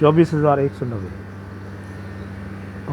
24,190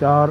4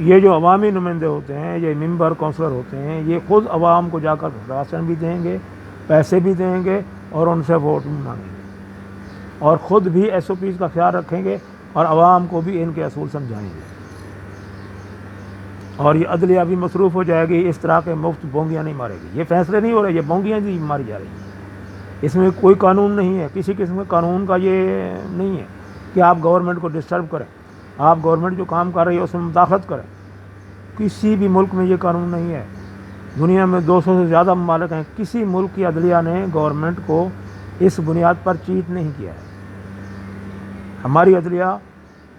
یہ جو عوامی نمائندے ہوتے ہیں، یہ ممبر کونسلر ہوتے ہیں، یہ خود عوام کو جا کر راشن بھی دیں گے، پیسے بھی دیں گے اور ان سے ووٹ بھی مانگیں گے، اور خود بھی ایس او پیز کا خیال رکھیں گے اور عوام کو بھی ان کے اصول سمجھائیں گے، اور یہ عدلیہ بھی مصروف ہو جائے گی، اس طرح کے مفت بونگیاں نہیں مارے گی۔ یہ فیصلے نہیں ہو رہے، یہ بونگیاں بھی ماری جا رہی ہیں۔ اس میں کوئی قانون نہیں ہے، کسی قسم کے قانون کا یہ نہیں ہے کہ آپ گورنمنٹ کو ڈسٹرب کریں، آپ گورنمنٹ جو کام کر رہی ہے اس میں مداخلت کریں۔ کسی بھی ملک میں یہ قانون نہیں ہے۔ دنیا میں 200 سے زیادہ ممالک ہیں، کسی ملک کی عدلیہ نے گورنمنٹ کو اس بنیاد پر چیٹ نہیں کیا ہے۔ ہماری عدلیہ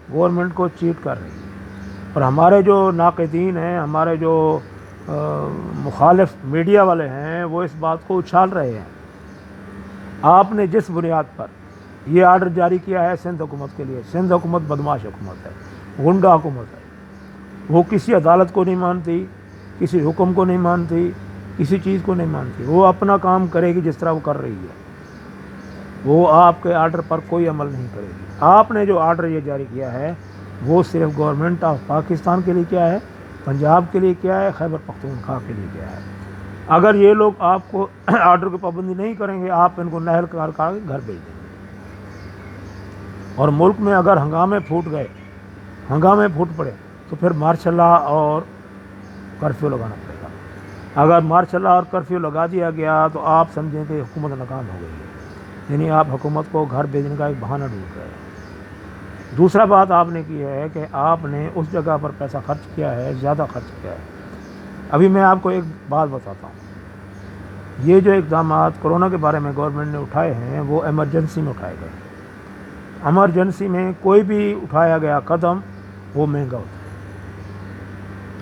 گورنمنٹ کو چیٹ کر رہی ہے، اور ہمارے جو ناقدین ہیں، ہمارے جو مخالف میڈیا والے ہیں، وہ اس بات کو اچھال رہے ہیں۔ آپ نے جس بنیاد پر یہ آرڈر جاری کیا ہے سندھ حکومت کے لیے، سندھ حکومت بدماش حکومت ہے، غنڈہ حکومت ہے، وہ کسی عدالت کو نہیں مانتی، کسی حکم کو نہیں مانتی، کسی چیز کو نہیں مانتی، وہ اپنا کام کرے گی جس طرح وہ کر رہی ہے، وہ آپ کے آرڈر پر کوئی عمل نہیں کرے گی۔ آپ نے جو آرڈر یہ جاری کیا ہے وہ صرف گورنمنٹ آف پاکستان کے لیے کیا ہے، پنجاب کے لیے کیا ہے، خیبر پختونخوا کے لیے کیا ہے۔ اگر یہ لوگ آپ کو آرڈر کی پابندی نہیں کریں گے، آپ ان کو نہل کر گھر بھیج دیں گے، اور ملک میں اگر ہنگامے پھوٹ پڑے تو پھر مارشل لا اور کرفیو لگانا پڑے گا۔ اگر مارشل لا اور کرفیو لگا دیا گیا تو آپ سمجھیں کہ حکومت ناکام ہو گئی ہے، یعنی آپ حکومت کو گھر بھیجنے کا ایک بہانہ ڈھونڈ رہے ہیں۔ دوسرا بات آپ نے کی ہے کہ آپ نے اس جگہ پر پیسہ خرچ کیا ہے، زیادہ خرچ کیا ہے۔ ابھی میں آپ کو ایک بات بتاتا ہوں، یہ جو اقدامات کرونا کے بارے میں گورنمنٹ نے اٹھائے ہیں وہ ایمرجنسی میں اٹھائے گئے۔ ایمرجنسی میں کوئی بھی اٹھایا گیا قدم وہ مہنگا ہوتا ہے۔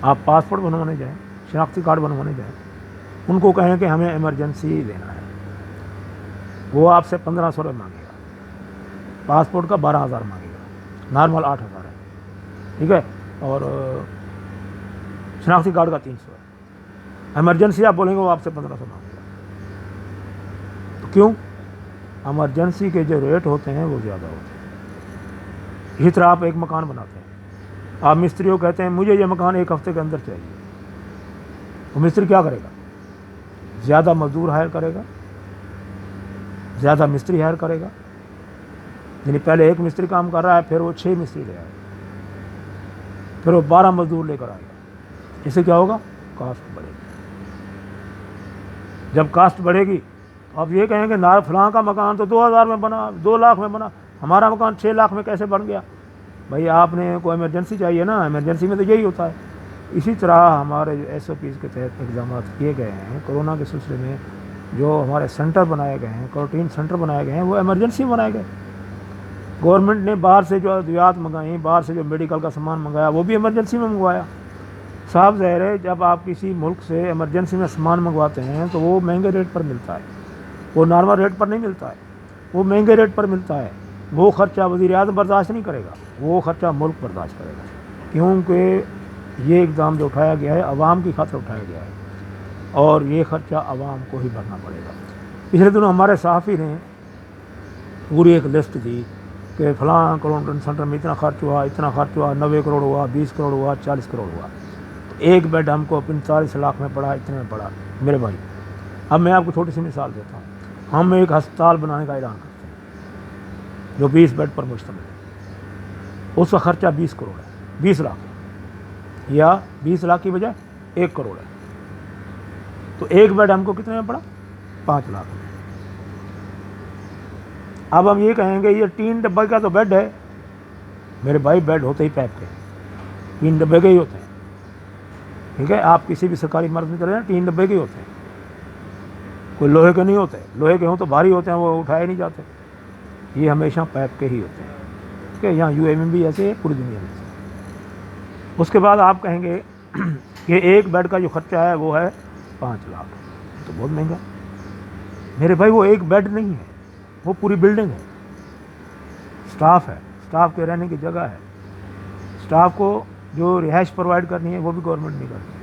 آپ پاسپورٹ بنوانے جائیں، شناختی کارڈ بنوانے جائیں، ان کو کہیں کہ ہمیں ایمرجنسی لینا ہے، وہ آپ سے 1500 روپے مانگے گا، پاسپورٹ کا 12,000 مانگے گا، نارمل 8,000 ہے، ٹھیک ہے، اور شناختی کارڈ کا 300 ہے۔ ایمرجنسی آپ بولیں گے وہ آپ سے 1500 مانگے گا۔ تو کیوں؟ ایمرجنسی کے جو ریٹ ہوتے ہیں وہ زیادہ ہوتے ہیں۔ اسی طرح آپ ایک مکان بناتے ہیں، آپ مستری کو کہتے ہیں مجھے یہ مکان 1 ہفتے کے اندر چاہیے، تو مستری کیا کرے گا؟ زیادہ مزدور ہائر کرے گا، زیادہ مستری ہائر کرے گا، یعنی پہلے 1 مستری کام کر رہا ہے، پھر وہ 6 مستری لے آئے گا، پھر وہ 12 مزدور لے کر آئے گا۔ اس سے کیا ہوگا؟ کاسٹ بڑھے گی۔ جب کاسٹ بڑھے گی تو آپ یہ کہیں گے فلاں کا مکان تو 2,000 میں بنا، 2 لاکھ میں بنا، ہمارا مکان 6 لاکھ میں کیسے بن گیا؟ بھائی آپ نے کوئی ایمرجنسی چاہیے نا، ایمرجنسی میں تو یہی ہوتا ہے۔ اسی طرح ہمارے جو ایس او پیز کے تحت اقدامات کیے گئے ہیں کرونا کے سلسلے میں، جو ہمارے سینٹر بنائے گئے ہیں، کوارنٹین سینٹر بنائے گئے ہیں، وہ ایمرجنسی بنائے گئے۔ گورنمنٹ نے باہر سے جو ادویات منگائیں، باہر سے جو میڈیکل کا سامان منگایا وہ بھی ایمرجنسی میں منگوایا۔ صاف ظاہر ہے جب آپ کسی ملک سے ایمرجنسی میں سامان منگواتے ہیں تو وہ مہنگے ریٹ پر ملتا ہے، وہ نارمل ریٹ پر نہیں ملتا ہے، وہ مہنگے ریٹ پر ملتا ہے۔ وہ خرچہ وزیر اعظم برداشت نہیں کرے گا، وہ خرچہ ملک برداشت کرے گا، کیونکہ یہ اقدام جو اٹھایا گیا ہے عوام کی خاطر اٹھایا گیا ہے، اور یہ خرچہ عوام کو ہی بھرنا پڑے گا۔ پچھلے دنوں ہمارے صحافی نے پوری ایک لسٹ دی کہ فلاں کوارنٹین سینٹر میں اتنا خرچ ہوا، اتنا خرچ ہوا، 90 کروڑ ہوا، 20 کروڑ ہوا، 40 کروڑ ہوا، ایک بیڈ ہم کو 45 لاکھ میں پڑا، اتنے میں پڑا۔ میرے بھائی اب میں آپ کو چھوٹی سی مثال دیتا ہوں، ہم ایک ہسپتال بنانے کا اعلان کرتے ہیں جو 20 بیڈ پر مشتمل ہے، اس کا خرچہ 20 کروڑ ہے، 20 لاکھ، یا 20 لاکھ کی بجائے 1 کروڑ ہے، تو ایک بیڈ ہم کو کتنے میں پڑا؟ 5 لاکھ میں۔ اب ہم یہ کہیں گے یہ 3 ڈبے کا تو بیڈ ہے، میرے بھائی بیڈ ہوتے ہی پیپ کے 3 ڈبے کے ہی ہوتے ہیں، ٹھیک ہے، آپ کسی بھی سرکاری مرض میں چلے جائیں 3 ڈبے کے ہی ہوتے ہیں، کوئی لوہے کے نہیں ہوتے، لوہے کے ہوں تو بھاری ہوتے ہیں، وہ اٹھائے نہیں جاتے، یہ ہمیشہ پیپ کے ہی ہوتے ہیں، ٹھیک ہے، یہاں UAE میں بھی ایسے ہے، پوری دنیا میں ایسے۔ اس کے بعد آپ کہیں گے کہ ایک بیڈ کا جو خرچہ ہے وہ ہے 5 لاکھ، تو بہت مہنگا۔ میرے بھائی وہ ایک بیڈ نہیں ہے، وہ پوری بلڈنگ ہے، سٹاف ہے، سٹاف کے رہنے کی جگہ ہے، سٹاف کو جو رہائش پرووائڈ کرنی ہے وہ بھی گورنمنٹ نہیں کرتی،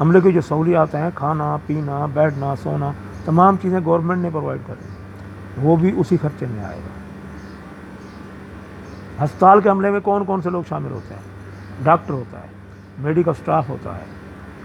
عملے کی جو سہولیات ہیں، کھانا پینا، بیٹھنا سونا، تمام چیزیں گورنمنٹ نے پرووائڈ کرنی، وہ بھی اسی خرچے میں آئے گا۔ ہسپتال کے عملے میں کون کون سے لوگ شامل ہوتے ہیں؟ ڈاکٹر ہوتا ہے, میڈیکل سٹاف ہوتا ہے,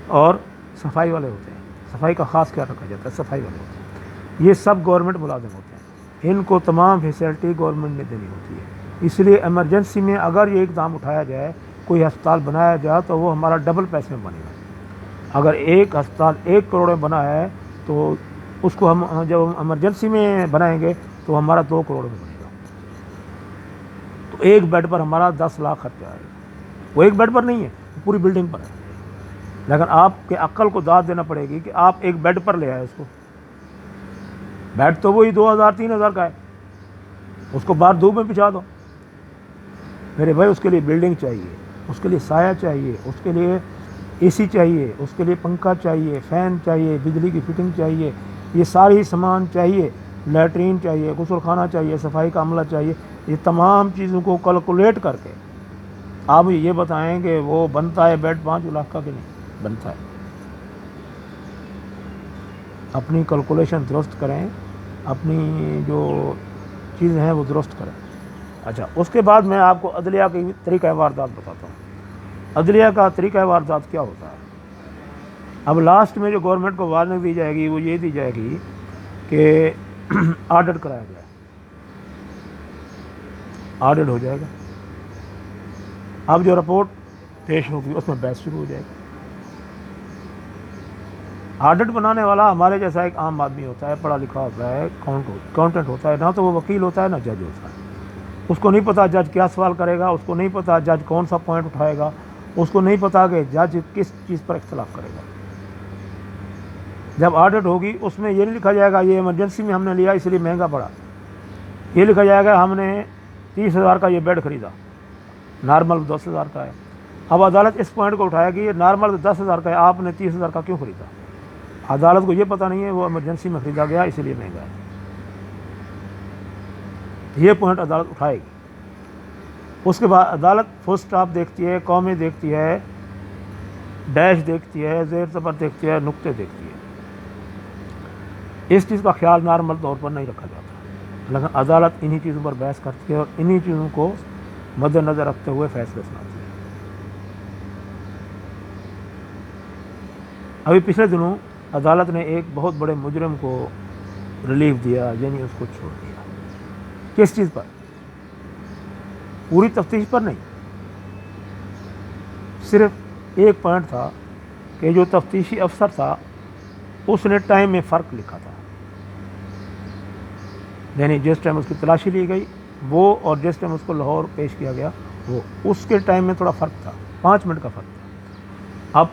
اور صفائی والے ہوتے ہیں. صفائی کا خاص خیال رکھا جاتا ہے, صفائی والے ہوتے ہیں. یہ سب گورنمنٹ ملازم ہوتے ہیں, ان کو تمام فیسلٹی گورنمنٹ نے دینی ہوتی ہے. اس لیے ایمرجنسی میں اگر یہ اقدام اٹھایا جائے, کوئی ہسپتال بنایا جائے, تو وہ ہمارا ڈبل پیسے میں بنے گا. اگر ایک ہسپتال 1 کروڑ میں بنا ہے تو اس کو ہم جب ہم ایمرجنسی میں بنائیں گے تو ہمارا 2 کروڑ میں بنے گا. تو ایک بیڈ پر ہمارا 10 لاکھ خرچہ آئے گا. وہ ایک بیڈ پر نہیں ہے, پوری بلڈنگ پر ہے. لیکن آپ کے عقل کو داد دینا پڑے گی کہ آپ ایک بیڈ پر لے آئے اس کو. بیڈ تو وہی 2000-3000 کا ہے, اس کو باہر دھوپ میں بچھا دو. میرے بھائی اس کے لیے بلڈنگ چاہیے, اس کے لیے سایہ چاہیے, اس کے لیے اے سی چاہیے, اس کے لیے پنکھا چاہیے, فین چاہیے, بجلی کی فٹنگ چاہیے, یہ ساری سامان چاہیے, لیٹرین چاہیے, غسل خانہ چاہیے, صفائی کا عملہ چاہیے. یہ تمام چیزوں کو کیلکولیٹ کر کے آپ یہ بتائیں کہ وہ بنتا ہے بیڈ 5 لاکھ کا کہ نہیں بنتا ہے. اپنی کیلکولیشن درست کریں, اپنی جو چیزیں ہیں وہ درست کریں. اچھا, اس کے بعد میں آپ کو عدلیہ کی طریقہ واردات بتاتا ہوں. عدلیہ کا طریقہ واردات کیا ہوتا ہے. اب لاسٹ میں جو گورنمنٹ کو وارننگ دی جائے گی وہ یہ دی جائے گی کہ آڈٹ کرایا جائے. آڈٹ ہو جائے گا, اب جو رپورٹ پیش ہوگی اس میں بحث شروع ہو جائے گی. آڈٹ بنانے والا ہمارے جیسا ایک عام آدمی ہوتا ہے, پڑھا لکھا ہوتا ہے, اکاؤنٹنٹ ہوتا ہے, نہ تو وہ وکیل ہوتا ہے نہ جج ہوتا ہے. اس کو نہیں پتہ جج کیا سوال کرے گا, اس کو نہیں پتہ جج کون سا پوائنٹ اٹھائے گا, اس کو نہیں پتہ کہ جج کس چیز پر اختلاف کرے گا. جب آڈٹ ہوگی اس میں یہ نہیں لکھا جائے گا یہ ایمرجنسی میں ہم نے لیا اس لیے مہنگا پڑا. یہ لکھا جائے گا ہم نے 30,000 کا یہ بیڈ خریدا, نارمل 10,000 کا ہے. اب عدالت اس پوائنٹ کو اٹھائے گی یہ نارمل 10,000 کا ہے, آپ نے 30,000 کا کیوں خریدا. عدالت کو یہ پتہ نہیں ہے وہ ایمرجنسی میں خریدا گیا اس لیے مہنگا ہے. یہ پوائنٹ عدالت اٹھائے گی. اس کے بعد عدالت فل اسٹاپ دیکھتی ہے, قومیں دیکھتی ہے, ڈیش دیکھتی ہے, زیر زبر دیکھتی ہے, نقطے دیکھتی ہے. اس چیز کا خیال نارمل طور پر نہیں رکھا جاتا, لیکن عدالت انہی چیزوں پر بحث کرتی ہے اور انہی چیزوں کو مد نظر رکھتے ہوئے فیصلے سناتی ہے. ابھی پچھلے دنوں عدالت نے ایک بہت بڑے مجرم کو ریلیف دیا, یعنی اس کو چھوڑ دیا. کس چیز پر؟ پوری تفتیش پر نہیں, صرف ایک پوائنٹ تھا کہ جو تفتیشی افسر تھا اس نے ٹائم میں فرق لکھا تھا. یعنی جس ٹائم اس کی تلاشی لی گئی وہ اور جس ٹائم اس کو لاہور پیش کیا گیا وہ, اس کے ٹائم میں تھوڑا فرق تھا, 5 منٹ کا فرق تھا. اب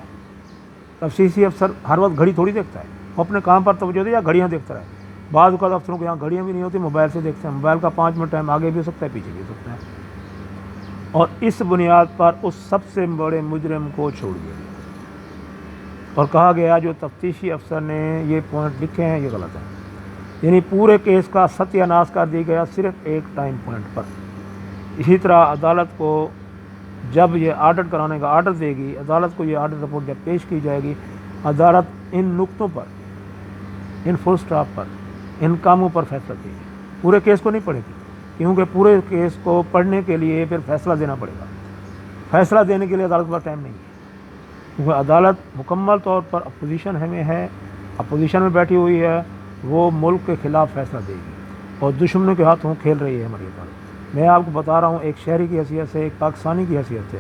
تفتیشی افسر ہر وقت گھڑی تھوڑی دیکھتا ہے, وہ اپنے کام پر توجہ دے یا گھڑیاں دیکھتا رہے. بعض اوقات افسروں کو یہاں گھڑیاں بھی نہیں ہوتی, موبائل سے دیکھتے ہیں. موبائل کا 5 منٹ ٹائم آگے بھی ہو سکتا ہے پیچھے بھی ہو سکتا ہے. اور اس بنیاد پر اس سب سے بڑے مجرم کو چھوڑ دیا گیا اور کہا گیا جو تفتیشی افسر نے یہ پوائنٹ لکھے ہیں یہ غلط ہے. یعنی پورے کیس کا ستیہ ناش کر دیا گیا صرف ایک ٹائم پوائنٹ پر. اسی طرح عدالت کو جب یہ آڈٹ کرانے کا آرڈر دے گی, عدالت کو یہ آڈٹ رپورٹ جب پیش کی جائے گی, عدالت ان نقطوں پر, ان فل اسٹاپ پر, ان کاموں پر فیصلہ دے گی. پورے کیس کو نہیں پڑھے گی, کیونکہ پورے کیس کو پڑھنے کے لیے پھر فیصلہ دینا پڑے گا. فیصلہ دینے کے لیے عدالت کا ٹائم نہیں ہے, کیونکہ عدالت مکمل طور پر اپوزیشن میں ہے, اپوزیشن میں بیٹھی ہوئی ہے. وہ ملک کے خلاف فیصلہ دے گی اور دشمنوں کے ہاتھوں کھیل رہی ہے ہماری عدالت. میں آپ کو بتا رہا ہوں ایک شہری کی حیثیت سے, ایک پاکستانی کی حیثیت سے,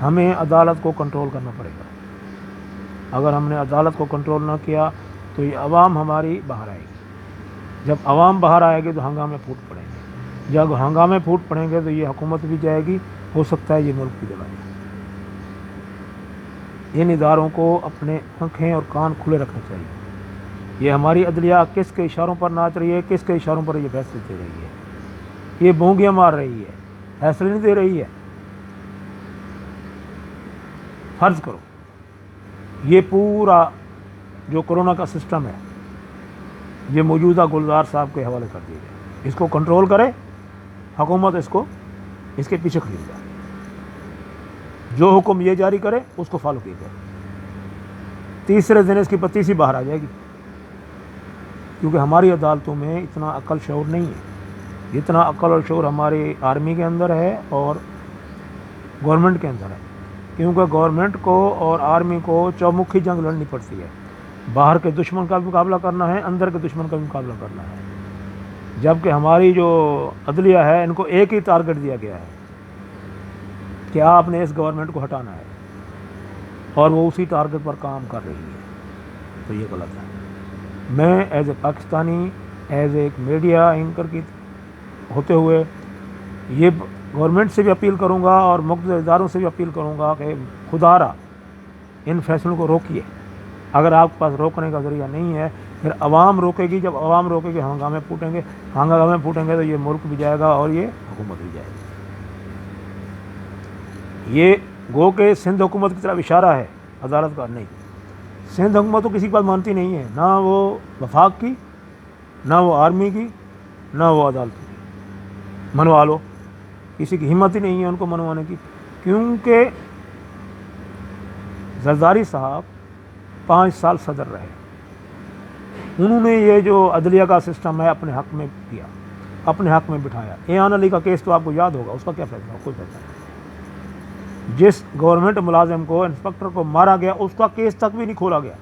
ہمیں عدالت کو کنٹرول کرنا پڑے گا. اگر ہم نے عدالت کو کنٹرول نہ کیا تو یہ عوام ہماری باہر آئے گی. جب عوام باہر آئے گی تو ہنگامے پھوٹ پڑیں گے. جب ہنگامے پھوٹ پڑیں گے تو یہ حکومت بھی جائے گی, ہو سکتا ہے یہ ملک بھی جلا جائے. ان اداروں کو اپنے آنکھیں اور کان کھلے رکھنے چاہیے. یہ ہماری عدلیہ کس کے اشاروں پر ناچ رہی ہے, کس کے اشاروں پر یہ فیصلے دے رہی ہے. یہ بونگیاں مار رہی ہے, فیصلے نہیں دے رہی ہے. فرض کرو یہ پورا جو کرونا کا سسٹم ہے یہ موجودہ گلزار صاحب کے حوالے کر دیا جائے, اس کو کنٹرول کرے حکومت, اس کے پیچھے کھڑی جائے, جو حکم یہ جاری کرے اس کو فالو کیا جائے. تیسرے دن اس کی پتیسی باہر آ جائے گی, کیونکہ ہماری عدالتوں میں اتنا عقل شعور نہیں ہے. جتنا عقل اور شعور ہماری آرمی کے اندر ہے اور گورنمنٹ کے اندر ہے. کیونکہ گورنمنٹ کو اور آرمی کو چومکھی جنگ لڑنی پڑتی ہے، باہر کے دشمن کا بھی مقابلہ کرنا ہے، اندر کے دشمن کا بھی مقابلہ کرنا ہے، جبکہ ہماری جو عدلیہ ہے ان کو ایک ہی ٹارگٹ دیا گیا ہے کہ آپ نے اس گورنمنٹ کو ہٹانا ہے، اور وہ اسی ٹارگٹ پر کام کر رہی ہے، تو یہ غلط ہے۔ میں as a Pakistani, as a ایک میڈیا اینکر کی ہوتے ہوئے یہ گورنمنٹ سے بھی اپیل کروں گا اور مقتدر اداروں سے بھی اپیل کروں گا کہ خدا را ان فیصلوں کو روکیے۔ اگر آپ کے پاس روکنے کا ذریعہ نہیں ہے، پھر عوام روکے گی، جب عوام روکے گی ہنگامے پھوٹیں گے، ہنگامے پھوٹیں گے تو یہ ملک بھی جائے گا اور یہ حکومت بھی جائے گی۔ یہ گو کہ سندھ حکومت کی طرف اشارہ ہے عدالت کا، نہیں، سندھ حکومت تو کسی کی بات مانتی نہیں ہے، نہ وہ وفاق کی، نہ وہ آرمی کی، نہ وہ عدالت کی۔ منوا لو، کسی کی ہمت ہی نہیں ہے ان کو منوانے کی، کیونکہ زرداری صاحب 5 سال صدر رہے، انہوں نے یہ جو عدلیہ کا سسٹم ہے اپنے حق میں کیا، اپنے حق میں بٹھایا۔ ایان علی کا کیس تو آپ کو یاد ہوگا، اس کا کیا فیصلہ؟ کوئی فیصلہ نہیں۔ جس گورنمنٹ ملازم کو، انسپکٹر کو مارا گیا، اس کا کیس تک بھی نہیں کھولا گیا۔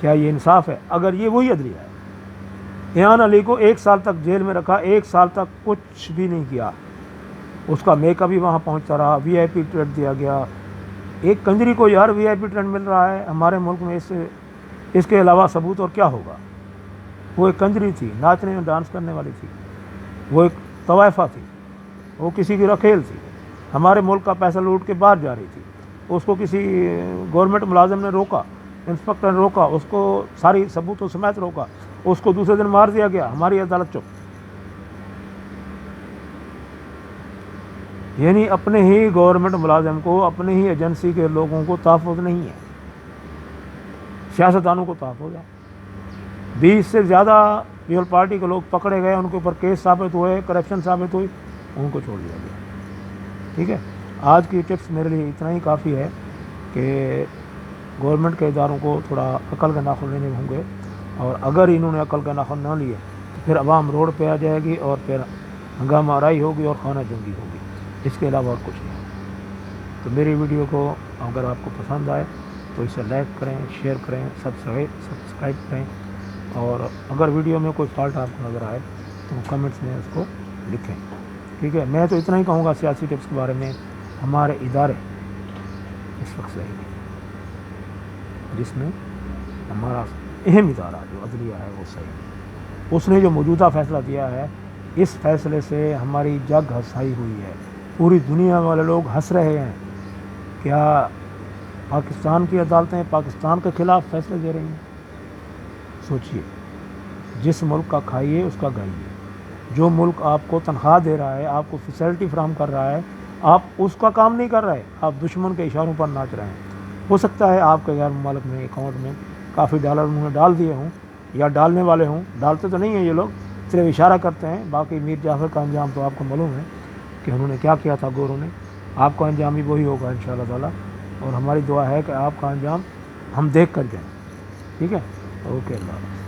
کیا یہ انصاف ہے؟ اگر یہ وہی عدلیہ ہے، ایان علی کو 1 سال تک جیل میں رکھا، 1 سال تک کچھ بھی نہیں کیا، اس کا میک اپ بھی وہاں پہنچتا رہا، وی آئی پی ٹریٹ دیا گیا۔ ایک کنجری کو یار وی آئی پی ٹریٹ مل رہا ہے ہمارے ملک میں، اس کے علاوہ ثبوت اور کیا ہوگا؟ وہ ایک کنجری تھی، ناچنے میں ڈانس کرنے والی تھی، وہ ایک طوائفہ تھی، وہ کسی کی رکھیل تھی، ہمارے ملک کا پیسہ لوٹ کے باہر جا رہی تھی، اس کو کسی گورنمنٹ ملازم نے روکا، انسپکٹر نے روکا، اس کو ساری ثبوتوں سمیت روکا، اس کو دوسرے دن مار دیا گیا، ہماری عدالت چپ۔ یعنی اپنے ہی گورنمنٹ ملازم کو، اپنے ہی ایجنسی کے لوگوں کو تحفظ نہیں ہے، سیاستدانوں کو تحفظ ہے۔ 20 سے زیادہ پیپل پارٹی کے لوگ پکڑے گئے، ان کے اوپر کیس ثابت ہوئے، کرپشن ثابت ہوئی، ان کو چھوڑ دیا گیا۔ ٹھیک ہے، آج کی ٹپس میرے لیے اتنا ہی کافی ہے کہ گورنمنٹ کے اداروں کو تھوڑا عقل کے ناخن لینے ہوں گے، اور اگر انہوں نے عقل کے ناخن نہ لیے تو پھر عوام روڈ پہ آ جائے گی، اور پھر ہنگامہ آرائی ہوگی اور خانہ جنگی ہوگی، اس کے علاوہ اور کچھ نہیں۔ تو میری ویڈیو کو اگر آپ کو پسند آئے تو اسے لائک کریں، شیئر کریں، سبسکرائب کریں، اور اگر ویڈیو میں کوئی فالٹ آپ کو نظر آئے تو کمنٹس میں اس کو لکھیں۔ ٹھیک ہے، میں تو اتنا ہی کہوں گا سیاسی ٹپس کے بارے میں، ہمارے ادارے اس وقت صحیح نہیں، جس میں ہمارا اہم ادارہ جو عدلیہ ہے وہ صحیح نہیں۔ اس نے جو موجودہ فیصلہ دیا ہے، اس فیصلے سے ہماری جگ ہنسائی ہوئی ہے، پوری دنیا والے لوگ ہنس رہے ہیں۔ کیا پاکستان کی عدالتیں پاکستان کے خلاف فیصلے دے رہی ہیں؟ سوچئے، جس ملک کا کھائیے اس کا گائیے۔ جو ملک آپ کو تنخواہ دے رہا ہے، آپ کو فیسلٹی فراہم کر رہا ہے، آپ اس کا کام نہیں کر رہے، آپ دشمن کے اشاروں پر ناچ رہے ہیں۔ ہو سکتا ہے آپ کے غیر ممالک میں اکاؤنٹ میں کافی ڈالر انہوں نے ڈال دیے ہوں، یا ڈالنے والے ہوں، ڈالتے تو نہیں ہیں یہ لوگ، صرف اشارہ کرتے ہیں۔ باقی میر جعفر کا انجام تو آپ کو معلوم ہے کہ انہوں نے کیا کیا تھا گوروں نے، آپ کا انجام بھی وہی ہوگا انشاءاللہ تعالیٰ، اور ہماری دعا ہے کہ آپ کا انجام ہم دیکھ کر جائیں۔ ٹھیک ہے، اوکے، اللہ حافظ۔